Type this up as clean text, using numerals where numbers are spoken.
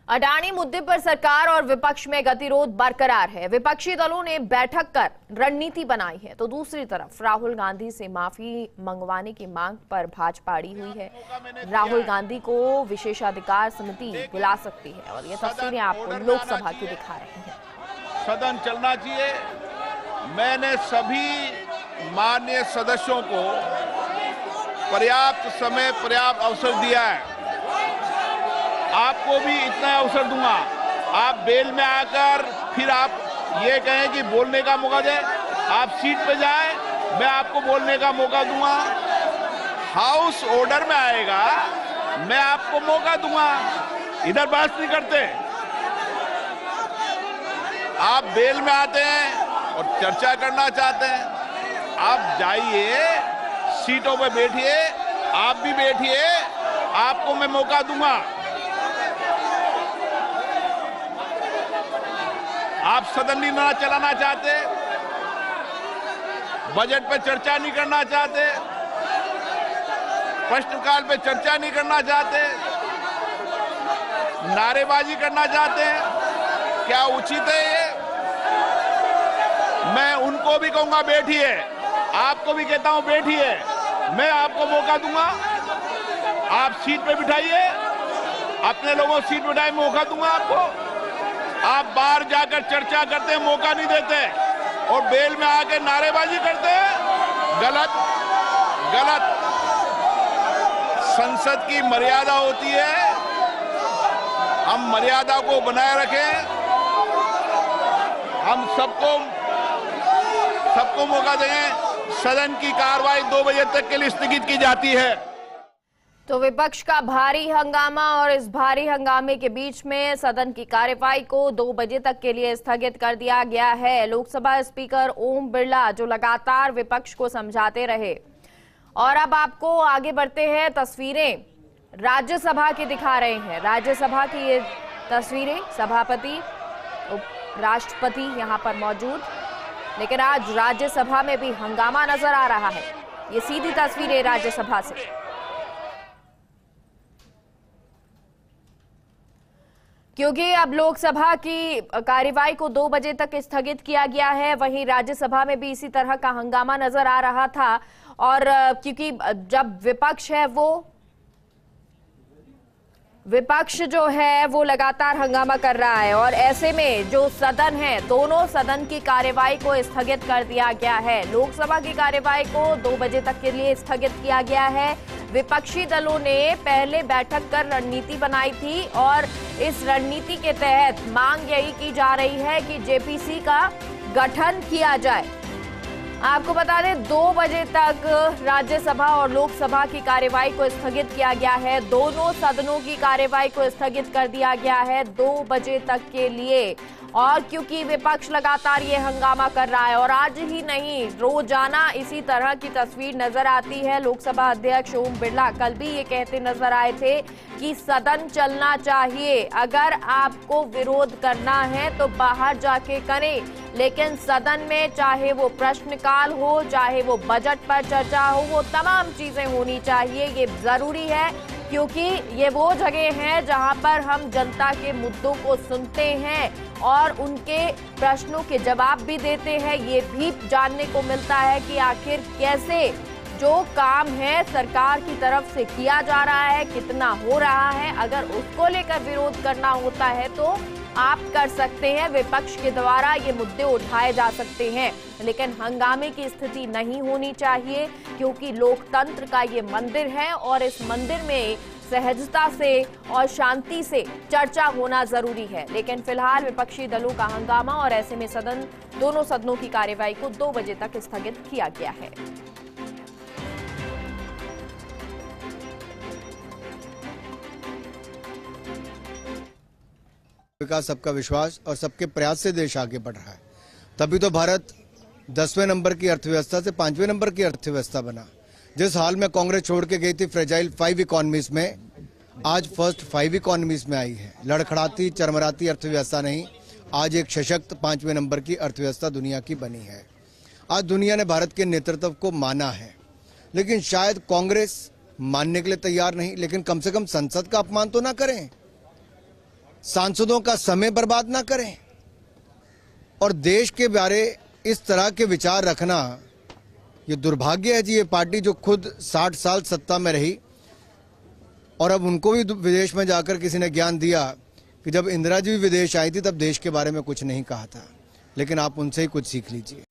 अडानी मुद्दे पर सरकार और विपक्ष में गतिरोध बरकरार है। विपक्षी दलों ने बैठक कर रणनीति बनाई है, तो दूसरी तरफ राहुल गांधी से माफी मंगवाने की मांग पर भाजपा अड़ी हुई है। राहुल गांधी को विशेषाधिकार समिति बुला सकती है और ये तस्वीरें आपको लोकसभा की दिखा रहे हैं। सदन चलना चाहिए। मैंने सभी माननीय सदस्यों को पर्याप्त समय, पर्याप्त अवसर दिया है। आपको भी इतना अवसर दूंगा। आप बेल में आकर फिर आप ये कहें कि बोलने का मौका दें, आप सीट पे जाएं, मैं आपको बोलने का मौका दूंगा। हाउस ऑर्डर में आएगा, मैं आपको मौका दूंगा। इधर बात नहीं करते। आप बेल में आते हैं और चर्चा करना चाहते हैं, आप जाइए, सीटों पे बैठिए, आप भी बैठिए, आपको मैं मौका दूंगा। आप सदन नहीं चलाना चाहते, बजट पे चर्चा नहीं करना चाहते, प्रश्नकाल पे चर्चा नहीं करना चाहते, नारेबाजी करना चाहते हैं, क्या उचित है ये? मैं उनको भी कहूंगा बैठिए, आपको भी कहता हूं बैठिए, मैं आपको मौका दूंगा। आप सीट पे बिठाइए, अपने लोगों को सीट बिठाए, मौका दूंगा आपको। आप बाहर जाकर चर्चा करते हैं, मौका नहीं देते और बेल में आकर नारेबाजी करते हैं, गलत गलत। संसद की मर्यादा होती है, हम मर्यादा को बनाए रखें। हम सबको मौका दें। सदन की कार्रवाई 2 बजे तक के लिए स्थगित की जाती है। तो विपक्ष का भारी हंगामा और इस भारी हंगामे के बीच में सदन की कार्यवाही को 2 बजे तक के लिए स्थगित कर दिया गया है। लोकसभा स्पीकर ओम बिरला जो लगातार विपक्ष को समझाते रहे। और अब आपको आगे बढ़ते हैं, तस्वीरें राज्यसभा की दिखा रहे हैं। राज्यसभा की ये तस्वीरें, सभापति, राष्ट्रपति यहां पर मौजूद, लेकिन आज राज्यसभा में भी हंगामा नजर आ रहा है। ये सीधी तस्वीरें राज्यसभा से। क्योंकि अब लोकसभा की कार्यवाही को 2 बजे तक स्थगित किया गया है, वहीं राज्यसभा में भी इसी तरह का हंगामा नजर आ रहा था। और क्योंकि जब विपक्ष जो है वो लगातार हंगामा कर रहा है और ऐसे में जो सदन है, दोनों सदन की कार्यवाही को स्थगित कर दिया गया है। लोकसभा की कार्यवाही को 2 बजे तक के लिए स्थगित किया गया है। विपक्षी दलों ने पहले बैठक कर रणनीति बनाई थी और इस रणनीति के तहत मांग यही की जा रही है कि जेपीसी का गठन किया जाए। आपको बता दें 2 बजे तक राज्यसभा और लोकसभा की कार्यवाही को स्थगित किया गया है। दोनों सदनों की कार्यवाही को स्थगित कर दिया गया है 2 बजे तक के लिए। और क्योंकि विपक्ष लगातार ये हंगामा कर रहा है और आज ही नहीं, रोजाना इसी तरह की तस्वीर नजर आती है। लोकसभा अध्यक्ष ओम बिरला कल भी ये कहते नजर आए थे कि सदन चलना चाहिए, अगर आपको विरोध करना है तो बाहर जाके करें, लेकिन सदन में चाहे वो प्रश्नकाल हो, चाहे वो बजट पर चर्चा हो, वो तमाम चीजें होनी चाहिए। ये जरूरी है क्योंकि ये वो जगह है जहां पर हम जनता के मुद्दों को सुनते हैं और उनके प्रश्नों के जवाब भी देते हैं। ये भी जानने को मिलता है कि आखिर कैसे जो काम है सरकार की तरफ से किया जा रहा है, कितना हो रहा है। अगर उसको लेकर विरोध करना होता है तो आप कर सकते हैं, विपक्ष के द्वारा ये मुद्दे उठाए जा सकते हैं, लेकिन हंगामे की स्थिति नहीं होनी चाहिए क्योंकि लोकतंत्र का ये मंदिर है और इस मंदिर में सहजता से और शांति से चर्चा होना जरूरी है। लेकिन फिलहाल विपक्षी दलों का हंगामा और ऐसे में दोनों सदनों की कार्यवाही को 2 बजे तक स्थगित किया गया है। विकास, सबका विश्वास और सबके प्रयास से देश आगे बढ़ रहा है। तभी तो भारत 10वें नंबर की अर्थव्यवस्था से 5वें नंबर की अर्थव्यवस्था बना। जिस हाल में कांग्रेस छोड़ के गई थी फ्रेजाइल 5 इकोनॉमीज में, आज फर्स्ट 5 इकोनॉमीज में आई है। लड़खड़ाती चरमराती अर्थव्यवस्था नहीं, आज एक सशक्त 5वें नंबर की अर्थव्यवस्था दुनिया की बनी है। आज दुनिया ने भारत के नेतृत्व को माना है, लेकिन शायद कांग्रेस मानने के लिए तैयार नहीं, लेकिन कम से कम संसद का अपमान तो ना करें। सांसदों का समय बर्बाद ना करें और देश के बारे इस तरह के विचार रखना ये दुर्भाग्य है जी। ये पार्टी जो खुद 60 साल सत्ता में रही और अब उनको भी विदेश में जाकर किसी ने ज्ञान दिया कि जब इंदिरा जी भी विदेश आई थी तब देश के बारे में कुछ नहीं कहा था, लेकिन आप उनसे ही कुछ सीख लीजिए।